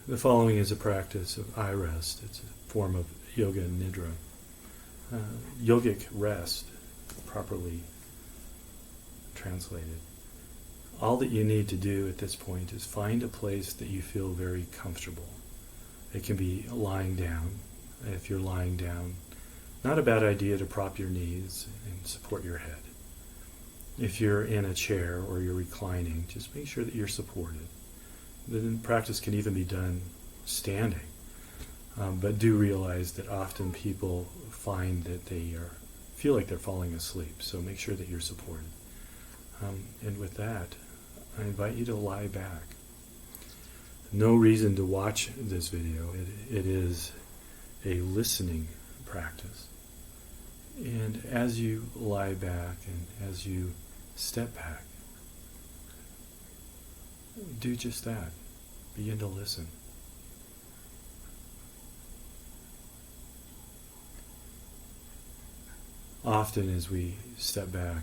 The following is a practice of iRest. It's a form of Yoga Nidra. Yogic rest, properly translated. All that you need to do at this point is find a place that you feel very comfortable. It can be lying down. If you're lying down, not a bad idea to prop your knees and support your head. If you're in a chair or you're reclining, just make sure that you're supported. The practice can even be done standing, but do realize that often people find that they feel like they're falling asleep, so make sure that you're supported. And with that, I invite you to lie back. No reason to watch this video. It is a listening practice. And as you lie back and as you step back, do just that. Begin to listen. Often as we step back,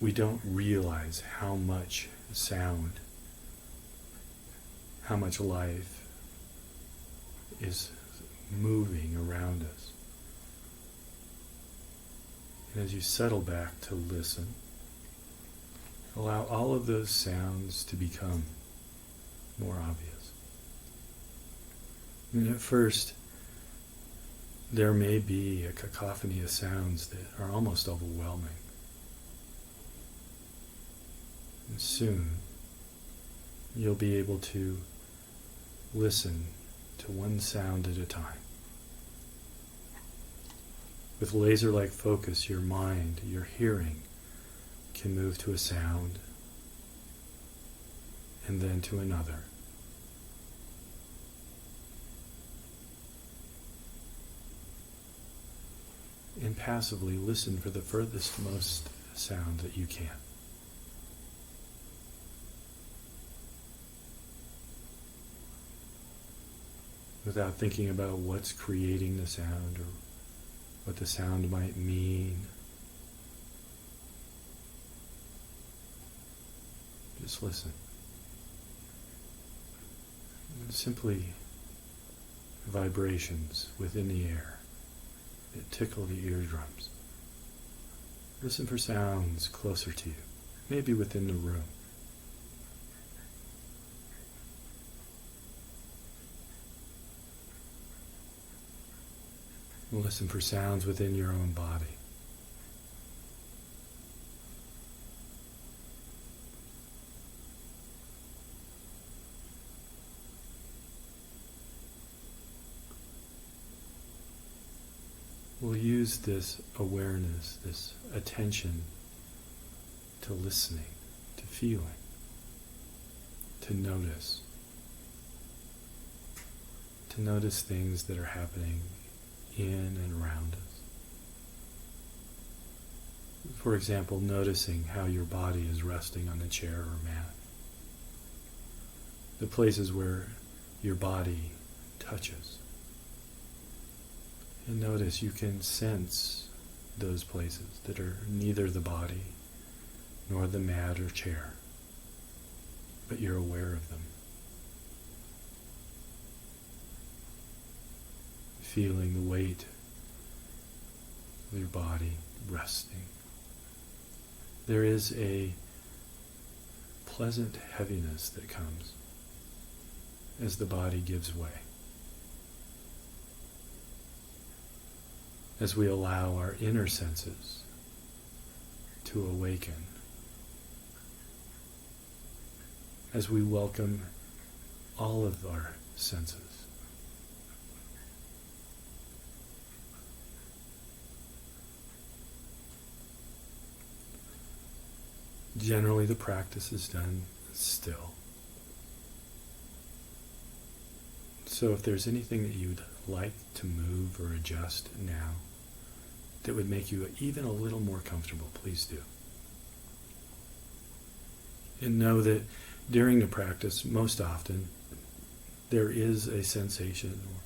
we don't realize how much sound, how much life is moving around us. And as you settle back to listen, allow all of those sounds to become more obvious. And at first, there may be a cacophony of sounds that are almost overwhelming. And soon, you'll be able to listen to one sound at a time. With laser-like focus, your mind, your hearing, can move to a sound and then to another. And passively listen for the furthest most sound that you can. Without thinking about what's creating the sound or what the sound might mean. Just listen. And simply vibrations within the air that tickle the eardrums. Listen for sounds closer to you, maybe within the room. Listen for sounds within your own body. We'll use this awareness, this attention to listening, to feeling, to notice things that are happening in and around us. For example, noticing how your body is resting on a chair or mat. The places where your body touches. And notice you can sense those places that are neither the body nor the mat or chair, but you're aware of them. Feeling the weight of your body resting. There is a pleasant heaviness that comes as the body gives way. As we allow our inner senses to awaken. As we welcome all of our senses. Generally, the practice is done still. So if there's anything that you'd like to move or adjust now that would make you even a little more comfortable, please do. And know that during the practice, most often, there is a sensation or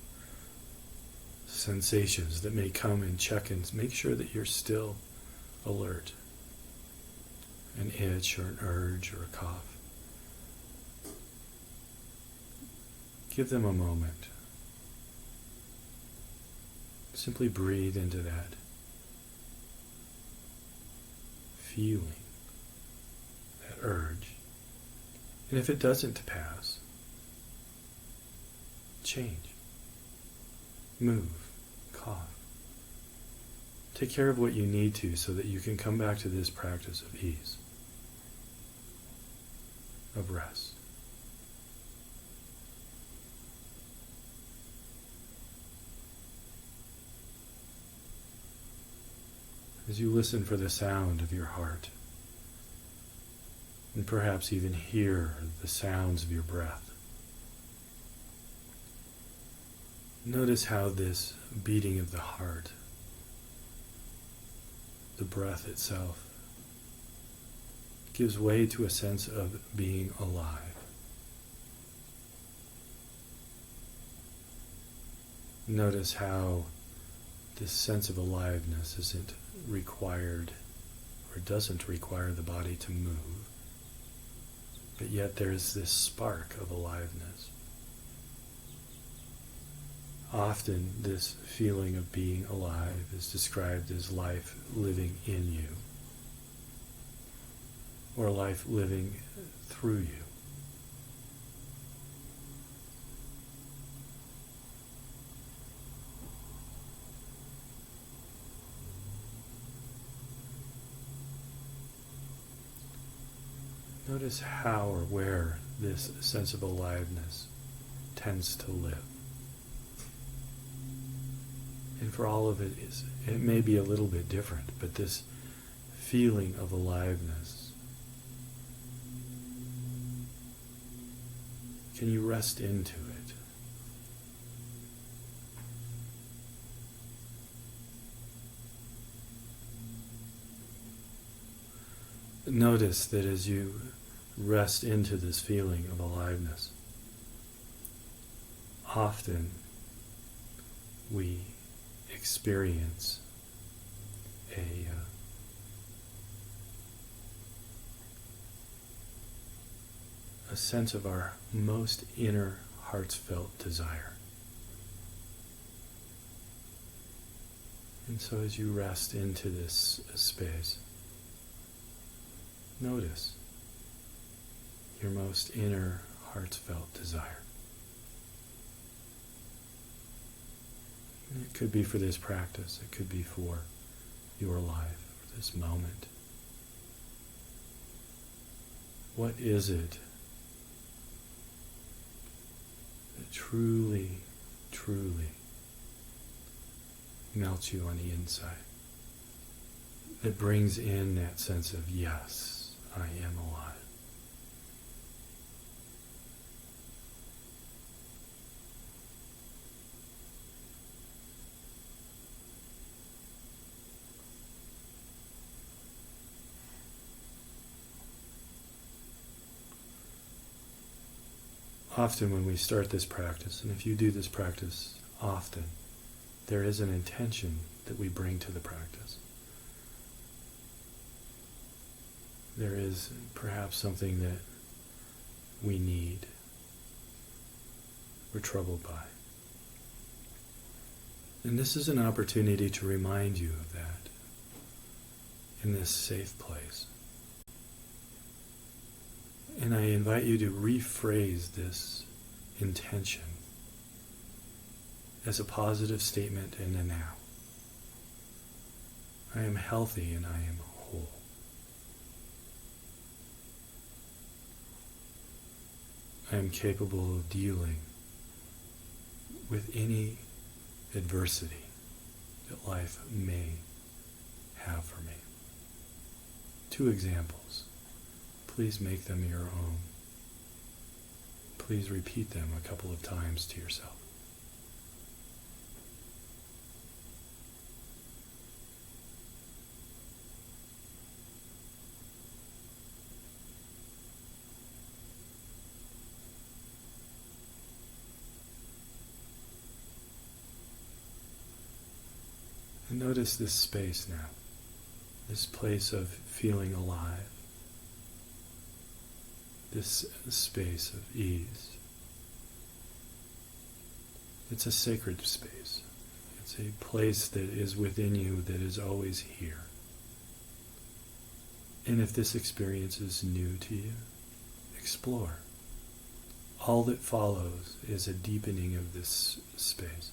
sensations that may come in check-ins. Make sure that you're still alert. An itch or an urge or a cough. Give them a moment. Simply breathe into that feeling, that urge. And if it doesn't pass, change, move, cough. Take care of what you need to so that you can come back to this practice of ease, of rest. As you listen for the sound of your heart, and perhaps even hear the sounds of your breath, notice how this beating of the heart, the breath itself, gives way to a sense of being alive. Notice how this sense of aliveness isn't required or doesn't require the body to move, but yet there's this spark of aliveness. Often this feeling of being alive is described as life living in you, or life living through you. Notice how or where this sense of aliveness tends to live. And for all of it, it may be a little bit different, but this feeling of aliveness, can you rest into it? Notice that as you rest into this feeling of aliveness, often we experience a sense of our most inner heartfelt desire. And so as you rest into this space, notice your most inner heartfelt desire. It could be for this practice, it could be for your life, for this moment. What is it that truly, truly melts you on the inside? That brings in that sense of, yes, I am alive. Often when we start this practice, and if you do this practice often, there is an intention that we bring to the practice. There is perhaps something that we need, we're troubled by. And this is an opportunity to remind you of that in this safe place. And I invite you to rephrase this intention as a positive statement in the now. I am healthy and I am whole. I am capable of dealing with any adversity that life may have for me. 2 examples. Please make them your own. Please repeat them a couple of times to yourself. And notice this space now, this place of feeling alive. This space of ease. It's a sacred space. It's a place that is within you, that is always here. And if this experience is new to you, explore. All that follows is a deepening of this space.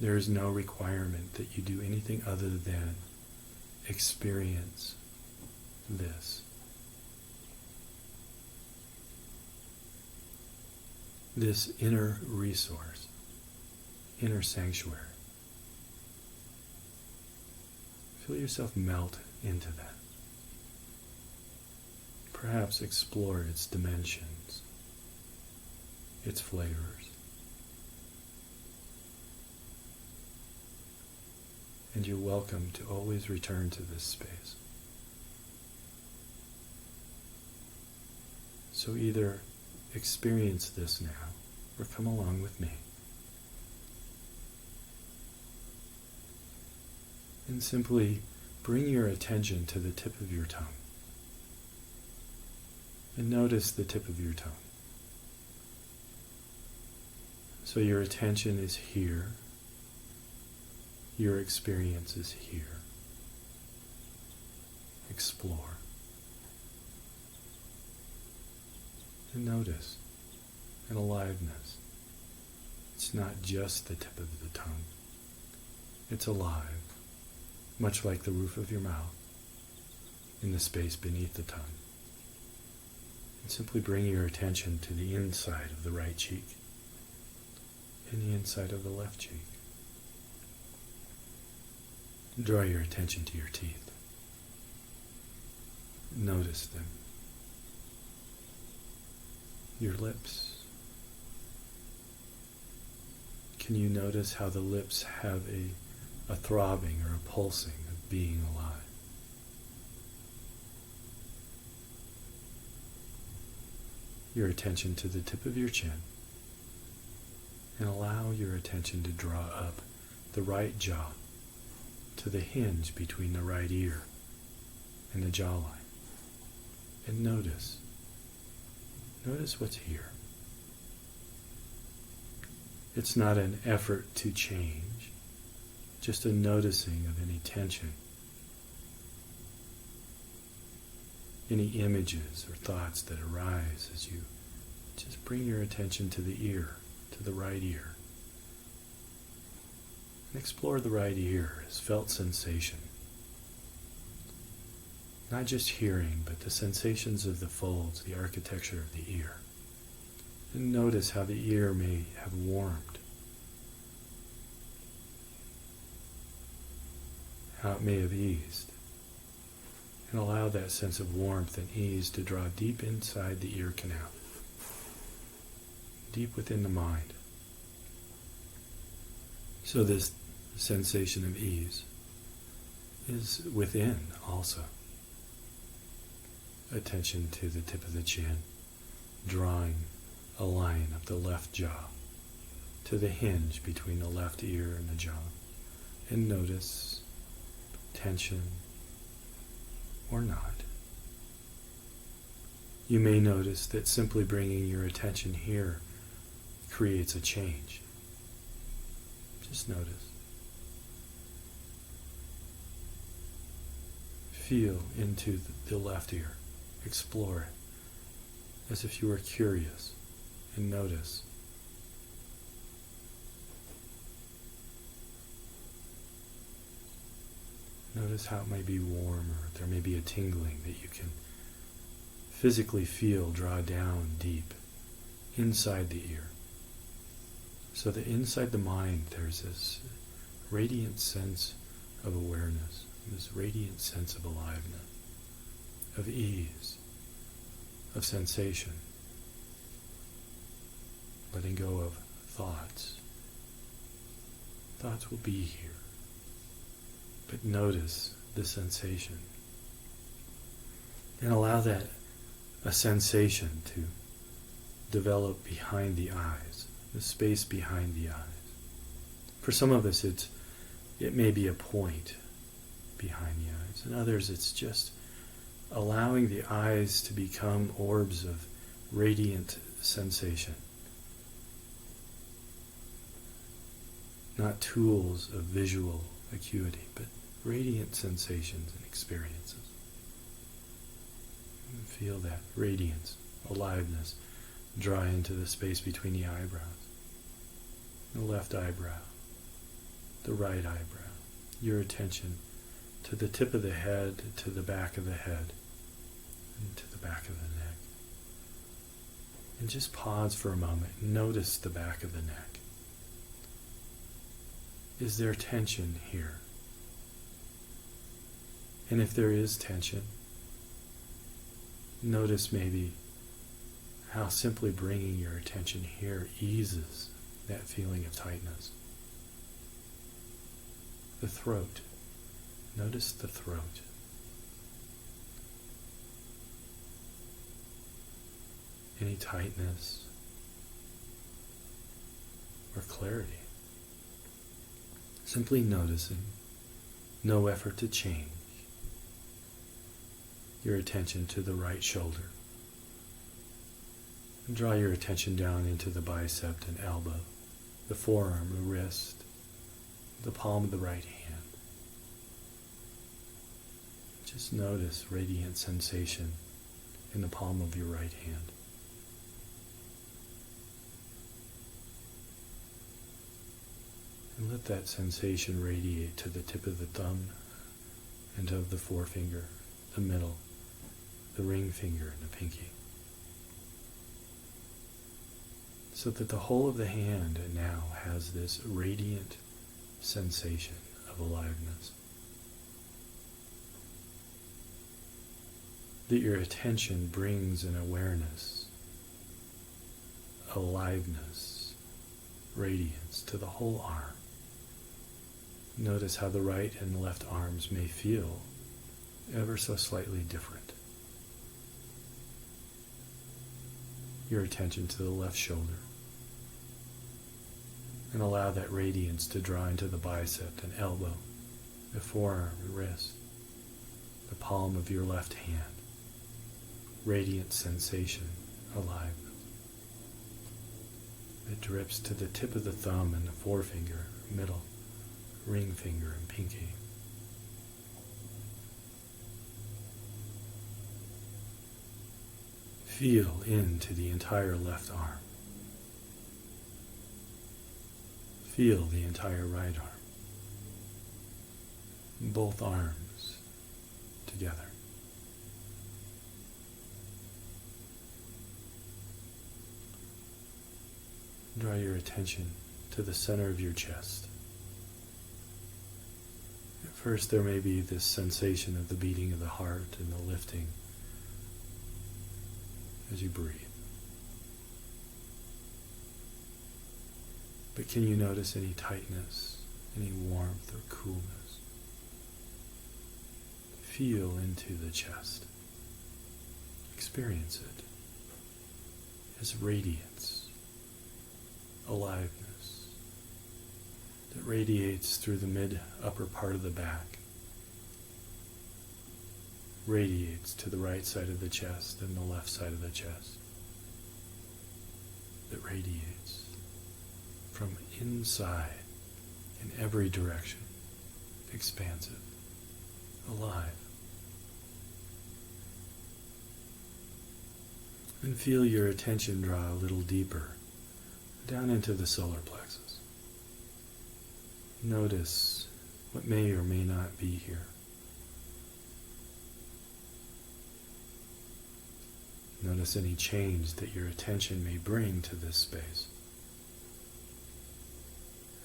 There is no requirement that you do anything other than experience this. This inner resource, inner sanctuary. Feel yourself melt into that. Perhaps explore its dimensions, its flavors. And you're welcome to always return to this space. So either experience this now, or come along with me. And simply bring your attention to the tip of your tongue. And notice the tip of your tongue. So your attention is here. Your experience is here. Explore. And notice an aliveness. It's not just the tip of the tongue. It's alive, much like the roof of your mouth, in the space beneath the tongue. And simply bring your attention to the inside of the right cheek and the inside of the left cheek. Draw your attention to your teeth. Notice them. Your lips. Can you notice how the lips have a throbbing or a pulsing of being alive? Your attention to the tip of your chin, and allow your attention to draw up the right jaw to the hinge between the right ear and the jawline. And notice what's here. It's not an effort to change, just a noticing of any tension, any images or thoughts that arise as you just bring your attention to the ear, to the right ear. And explore the right ear as felt sensation. Not just hearing, but the sensations of the folds, the architecture of the ear. And notice how the ear may have warmed, how it may have eased. And allow that sense of warmth and ease to draw deep inside the ear canal, deep within the mind. So this sensation of ease is within also. Attention to the tip of the chin, drawing a line up the left jaw to the hinge between the left ear and the jaw. And notice tension or not. You may notice that simply bringing your attention here creates a change. Just notice. Feel into the left ear. Explore it as if you were curious, and notice. Notice how it may be warm, or there may be a tingling that you can physically feel draw down deep inside the ear. So that inside the mind there's this radiant sense of awareness, this radiant sense of aliveness, of ease, of sensation, letting go of thoughts. Thoughts will be here. But notice the sensation. And allow that a sensation to develop behind the eyes, the space behind the eyes. For some of us it may be a point behind the eyes. And others it's just allowing the eyes to become orbs of radiant sensation. not tools of visual acuity, but radiant sensations and experiences. And feel that radiance, aliveness, draw into the space between the eyebrows. The left eyebrow, the right eyebrow. Your attention to the tip of the head, to the back of the head, and to the back of the neck. And just pause for a moment and notice the back of the neck. Is there tension here? And if there is tension, notice maybe how simply bringing your attention here eases that feeling of tightness. The throat. Notice the throat. Any tightness or clarity. Simply noticing, no effort to change. Your attention to the right shoulder. And draw your attention down into the bicep and elbow, the forearm, the wrist, the palm of the right hand. Just notice radiant sensation in the palm of your right hand. And let that sensation radiate to the tip of the thumb and of the forefinger, the middle, the ring finger, and the pinky. So that the whole of the hand now has this radiant sensation of aliveness. That your attention brings an awareness, aliveness, radiance to the whole arm. Notice how the right and left arms may feel ever so slightly different. Your attention to the left shoulder. And allow that radiance to draw into the bicep and elbow, the forearm, the wrist, the palm of your left hand. Radiant sensation, aliveness. It drips to the tip of the thumb and the forefinger, middle, ring finger, and pinky. Feel into the entire left arm. Feel the entire right arm. Both arms together. Draw your attention to the center of your chest. At first there may be this sensation of the beating of the heart and the lifting as you breathe. But can you notice any tightness, any warmth or coolness? Feel into the chest. Experience it as radiance, aliveness that radiates through the mid-upper part of the back, radiates to the right side of the chest and the left side of the chest, that radiates from inside in every direction, expansive, alive. And feel your attention draw a little deeper down into the solar plexus. Notice what may or may not be here. Notice any change that your attention may bring to this space.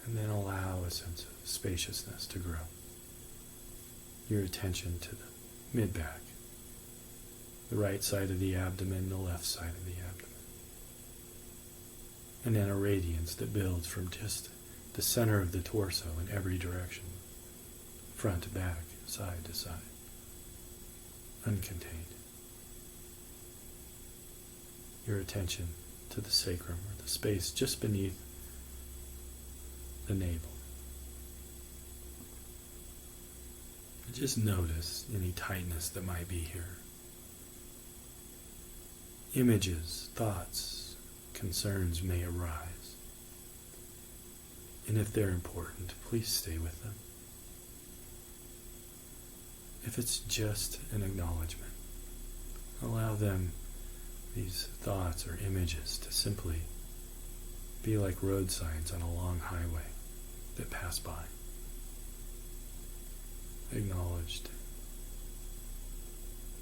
And then allow a sense of spaciousness to grow. Your attention to the mid-back, the right side of the abdomen, the left side of the abdomen. And then a radiance that builds from just the center of the torso in every direction, front to back, side to side, uncontained. Your attention to the sacrum, or the space just beneath the navel. Just notice any tightness that might be here. Images, thoughts, concerns may arise. And if they're important, please stay with them. If it's just an acknowledgement, allow them, these thoughts or images, to simply be like road signs on a long highway that pass by. Acknowledged,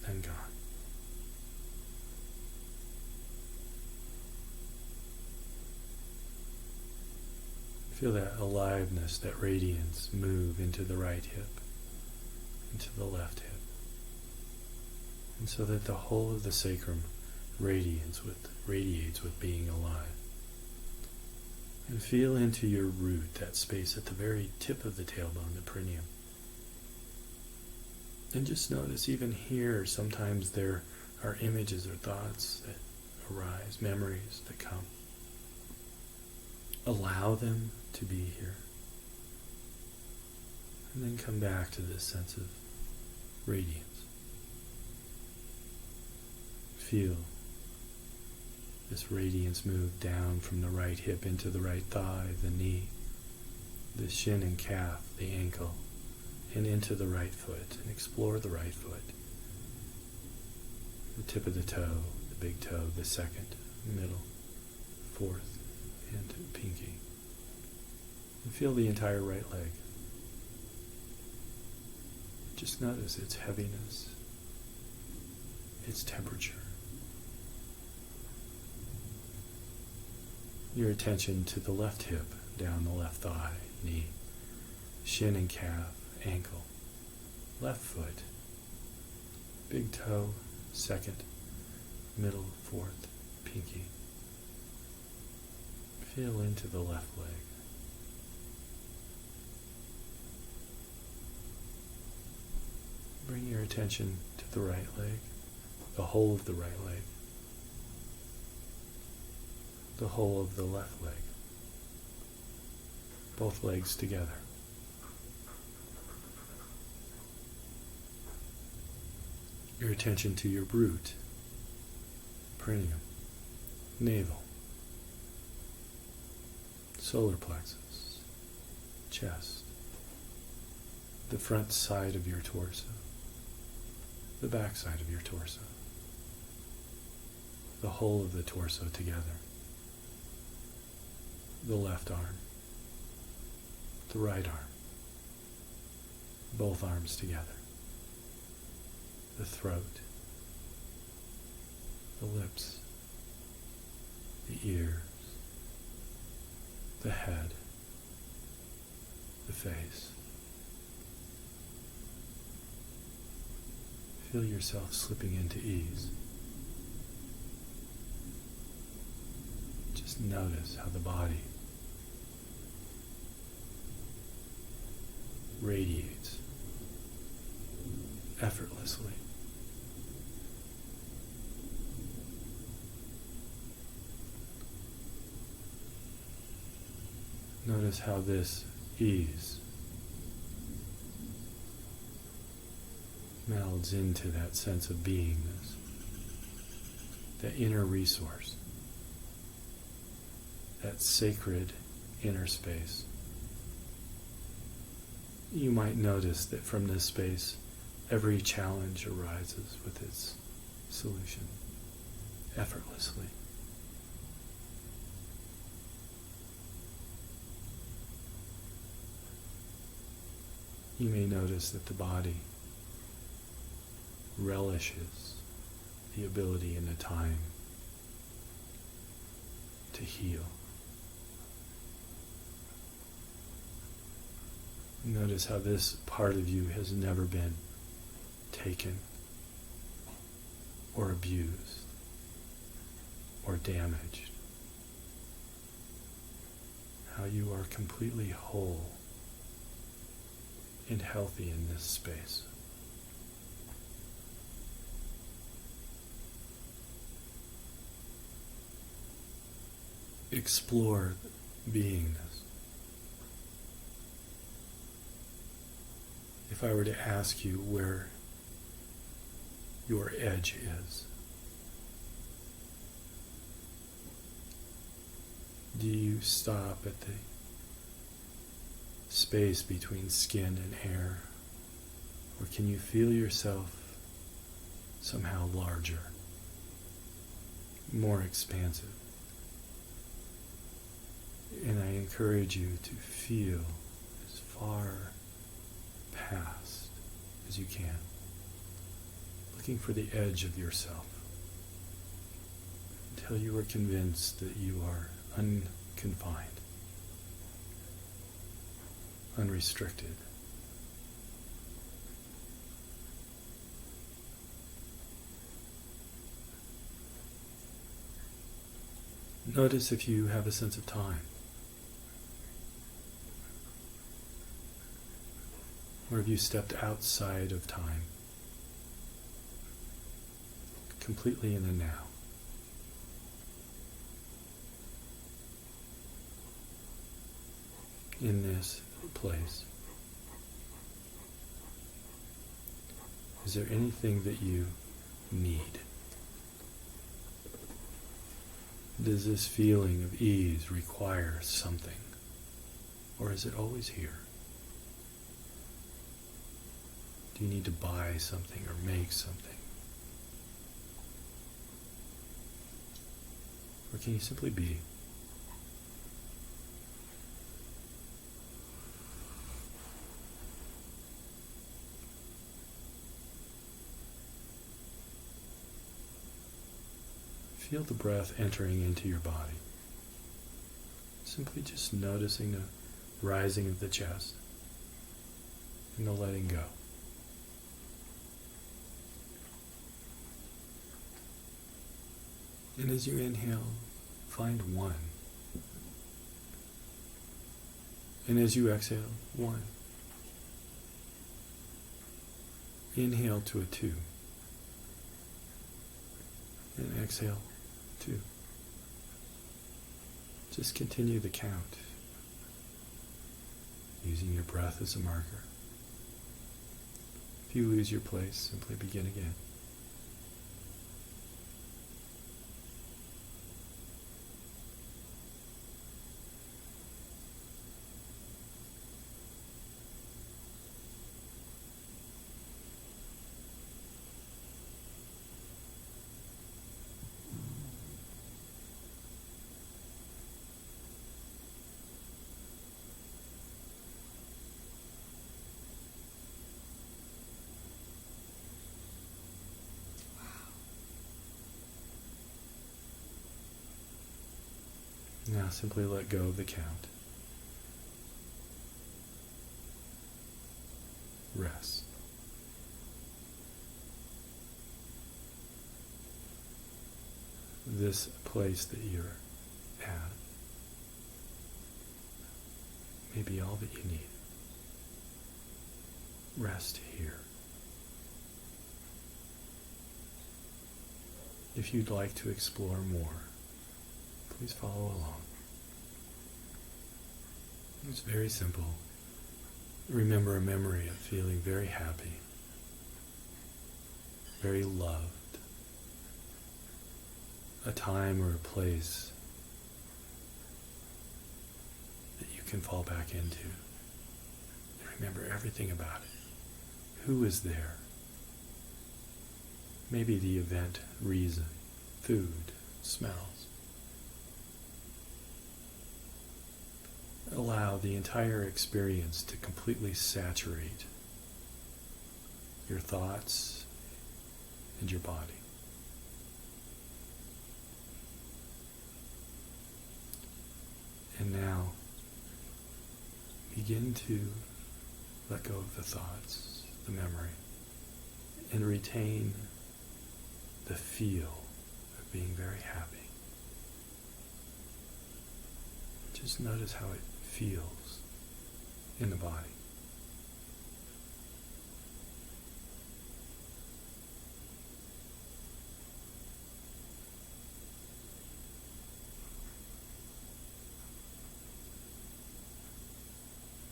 then gone. Feel that aliveness, that radiance move into the right hip, into the left hip. And so that the whole of the sacrum radiates with being alive. And feel into your root, that space at the very tip of the tailbone, the perineum. And just notice, even here, sometimes there are images or thoughts that arise, memories that come. Allow them to be here. And then come back to this sense of radiance. Feel this radiance move down from the right hip into the right thigh, the knee, the shin and calf, the ankle, and into the right foot, and explore the right foot. The tip of the toe, the big toe, the second, middle, fourth, and pinky. And feel the entire right leg. Just notice its heaviness, its temperature. Your attention to the left hip, down the left thigh, knee, shin and calf, ankle, left foot, big toe, second, middle, fourth, pinky. Feel into the left leg. Bring your attention to the right leg, the whole of the right leg, the whole of the left leg, both legs together. Your attention to your root, perineum, navel, solar plexus, chest, the front side of your torso, the back side of your torso, the whole of the torso together, the left arm, the right arm, both arms together, the throat, the lips, the ears, the head, the face. Feel yourself slipping into ease. Just notice how the body radiates effortlessly. Notice how this ease melds into that sense of beingness, that inner resource, that sacred inner space. You might notice that from this space, every challenge arises with its solution, effortlessly. You may notice that the body relishes the ability and the time to heal. Notice how this part of you has never been taken or abused or damaged. How you are completely whole and healthy in this space. Explore beingness. If I were to ask you where your edge is, do you stop at the space between skin and air? Or can you feel yourself somehow larger, more expansive? And I encourage you to feel as far past as you can, looking for the edge of yourself until you are convinced that you are unconfined, unrestricted. Notice if you have a sense of time, or have you stepped outside of time, completely in the now. In this place, is there anything that you need? Does this feeling of ease require something, or is it always here? Do you need to buy something or make something? Or can you simply be? Feel the breath entering into your body. Simply just noticing the rising of the chest and the letting go. And as you inhale, find one. And as you exhale, one. Inhale to a 2. And exhale, 2. Just continue the count, using your breath as a marker. If you lose your place, simply begin again. Now simply let go of the count. Rest. This place that you're at may be all that you need. Rest here. If you'd like to explore more, please follow along. It's very simple. Remember a memory of feeling very happy, very loved, a time or a place that you can fall back into. And remember everything about it. Who is there? Maybe the event, reason, food, smells. Allow the entire experience to completely saturate your thoughts and your body. And now, begin to let go of the thoughts, the memory, and retain the feel of being very happy. Just notice how it feels in the body.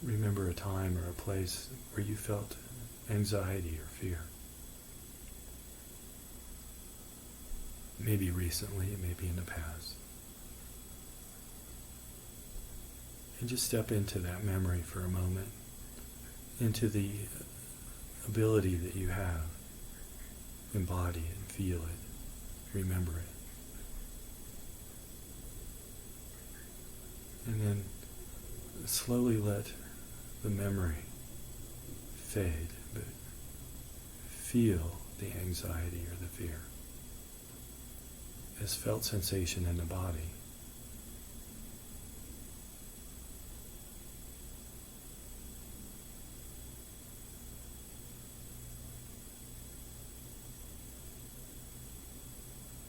Remember a time or a place where you felt anxiety or fear. Maybe recently, maybe in the past. And just step into that memory for a moment, into the ability that you have. Embody it, feel it, remember it. And then slowly let the memory fade, but feel the anxiety or the fear as felt sensation in the body.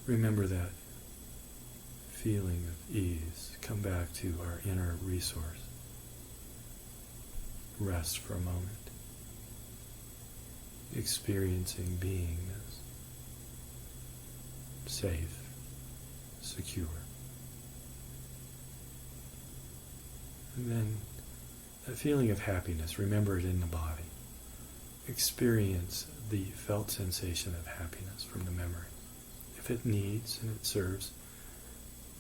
Remember that feeling of ease. Come back to our inner resource. Rest for a moment. Experiencing being as safe, secure. And then that feeling of happiness, remember it in the body. Experience the felt sensation of happiness from the memory. If it needs and it serves,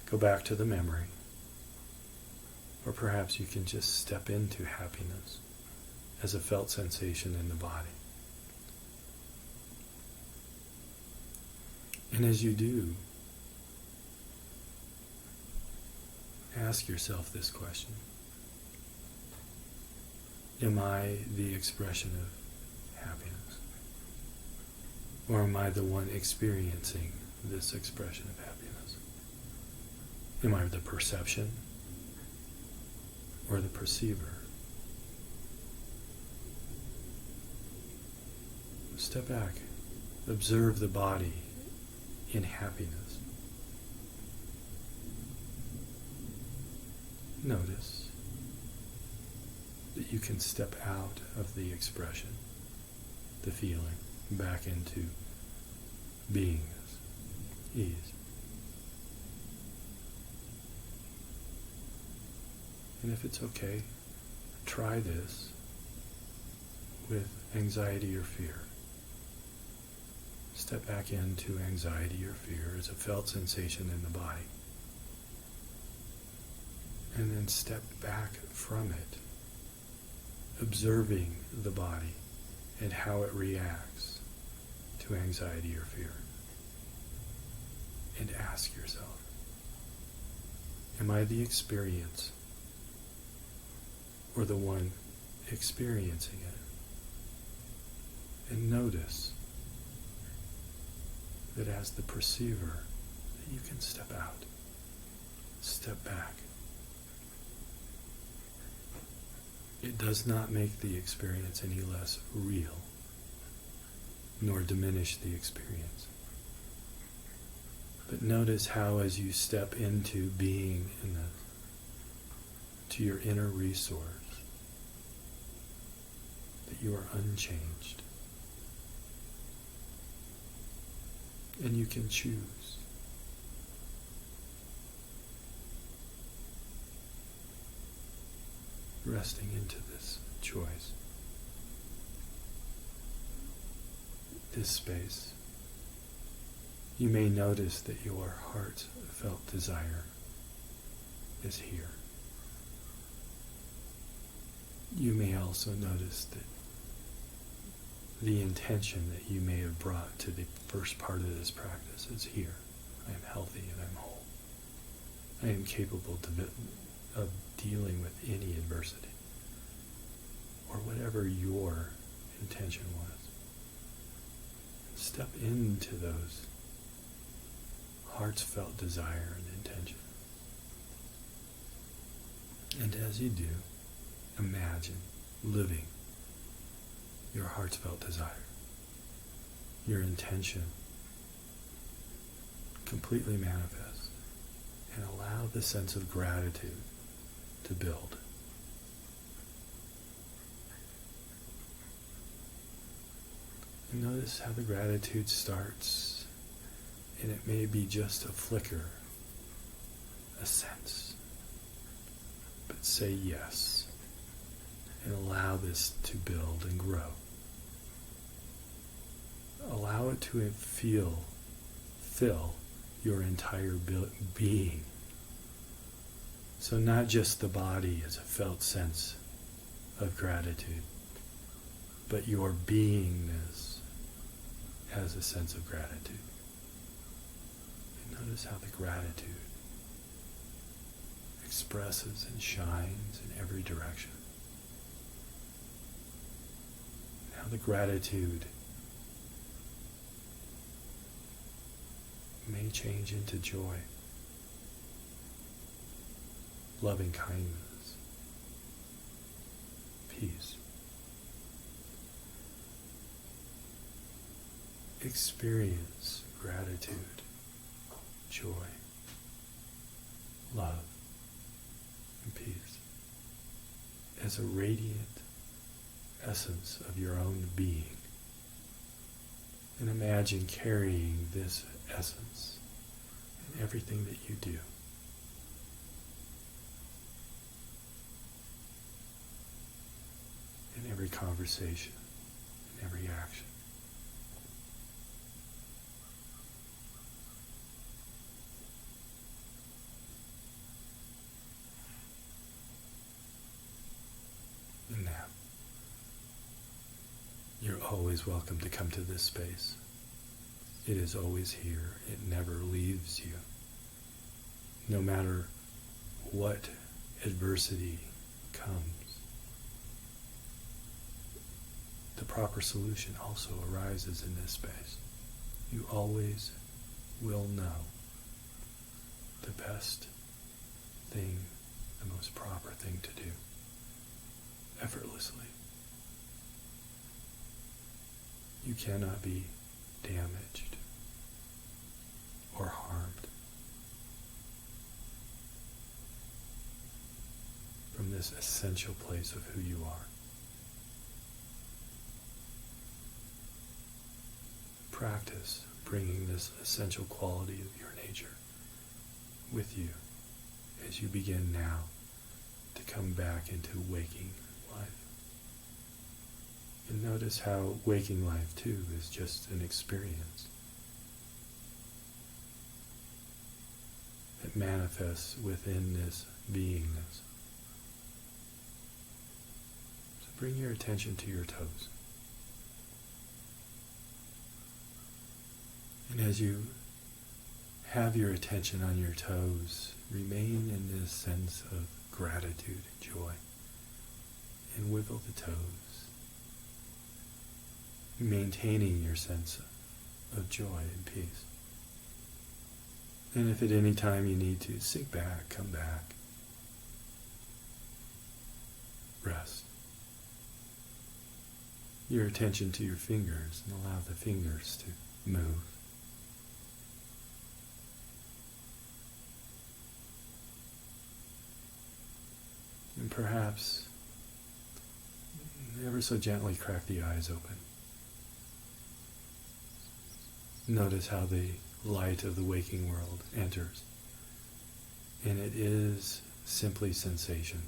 go back to the memory. Or perhaps you can just step into happiness as a felt sensation in the body. And as you do, ask yourself this question. Am I the expression of happiness? Or am I the one experiencing this expression of happiness? Am I the perception or the perceiver? Step back. Observe the body in happiness. Notice that you can step out of the expression, the feeling, back into beingness, ease. And if it's okay, try this with anxiety or fear. Step back into anxiety or fear as a felt sensation in the body. And then step back from it, observing the body and how it reacts to anxiety or fear. And ask yourself, am I the experience or the one experiencing it? And notice that as the perceiver, that you can step out, step back. It does not make the experience any less real, nor diminish the experience. But notice how as you step into being to your inner resource, that you are unchanged. And you can choose. Resting into this choice, this space. You may notice that your heartfelt desire is here. You may also notice that the intention that you may have brought to the first part of this practice is here. I am healthy and I'm whole. I am capable of dealing with any adversity, or whatever your intention was. Step into those heartfelt desire and intention. And as you do, imagine living your heartfelt desire, your intention completely manifest, and allow the sense of gratitude to build. And notice how the gratitude starts, and it may be just a flicker, a sense, but say yes, and allow this to build and grow. Allow it to fill your entire being, So not just the body as a felt sense of gratitude, but your beingness has a sense of gratitude. And notice how the gratitude expresses and shines in every direction. How the gratitude may change into joy, loving kindness, peace. Experience gratitude, joy, love, and peace as a radiant essence of your own being. And imagine carrying this essence in everything that you do. In every conversation, in every action. And now, you're always welcome to come to this space. It is always here. It never leaves you. No matter what adversity comes, the proper solution also arises in this space. You always will know the best thing, the most proper thing to do, effortlessly. You cannot be damaged or harmed from this essential place of who you are. Practice bringing this essential quality of your nature with you as you begin now to come back into waking life. And notice how waking life too is just an experience that manifests within this beingness. So bring your attention to your toes. And as you have your attention on your toes, remain in this sense of gratitude and joy. And wiggle the toes, maintaining your sense of joy and peace. And if at any time you need to sink back, come back, rest. Your attention to your fingers and allow the fingers to move. And perhaps ever so gently crack the eyes open. Notice how the light of the waking world enters. And it is simply sensation.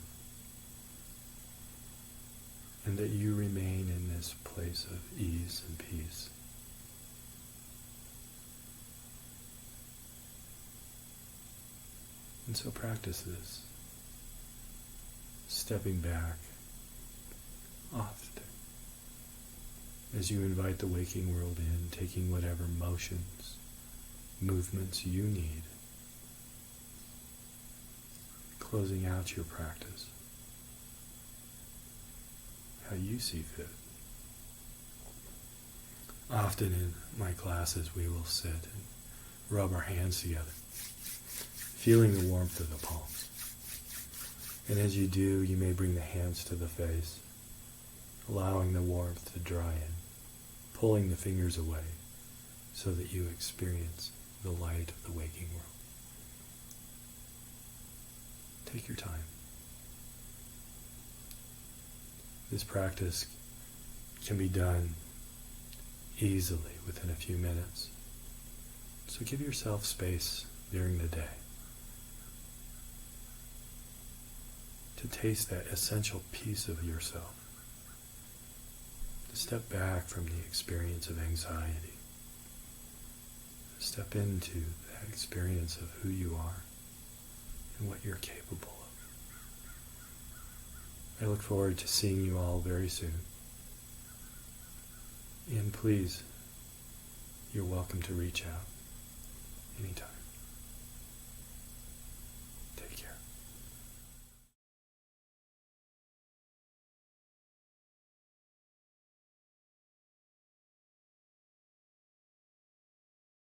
And that you remain in this place of ease and peace. And so practice this. Stepping back often as you invite the waking world in, taking whatever motions, movements you need, closing out your practice how you see fit. Often in my classes we will sit and rub our hands together, feeling the warmth of the palms. And as you do, you may bring the hands to the face, allowing the warmth to dry in, pulling the fingers away so that you experience the light of the waking world. Take your time. This practice can be done easily within a few minutes. So give yourself space during the day to taste that essential piece of yourself, to step back from the experience of anxiety, step into that experience of who you are and what you're capable of. I look forward to seeing you all very soon. And please, you're welcome to reach out.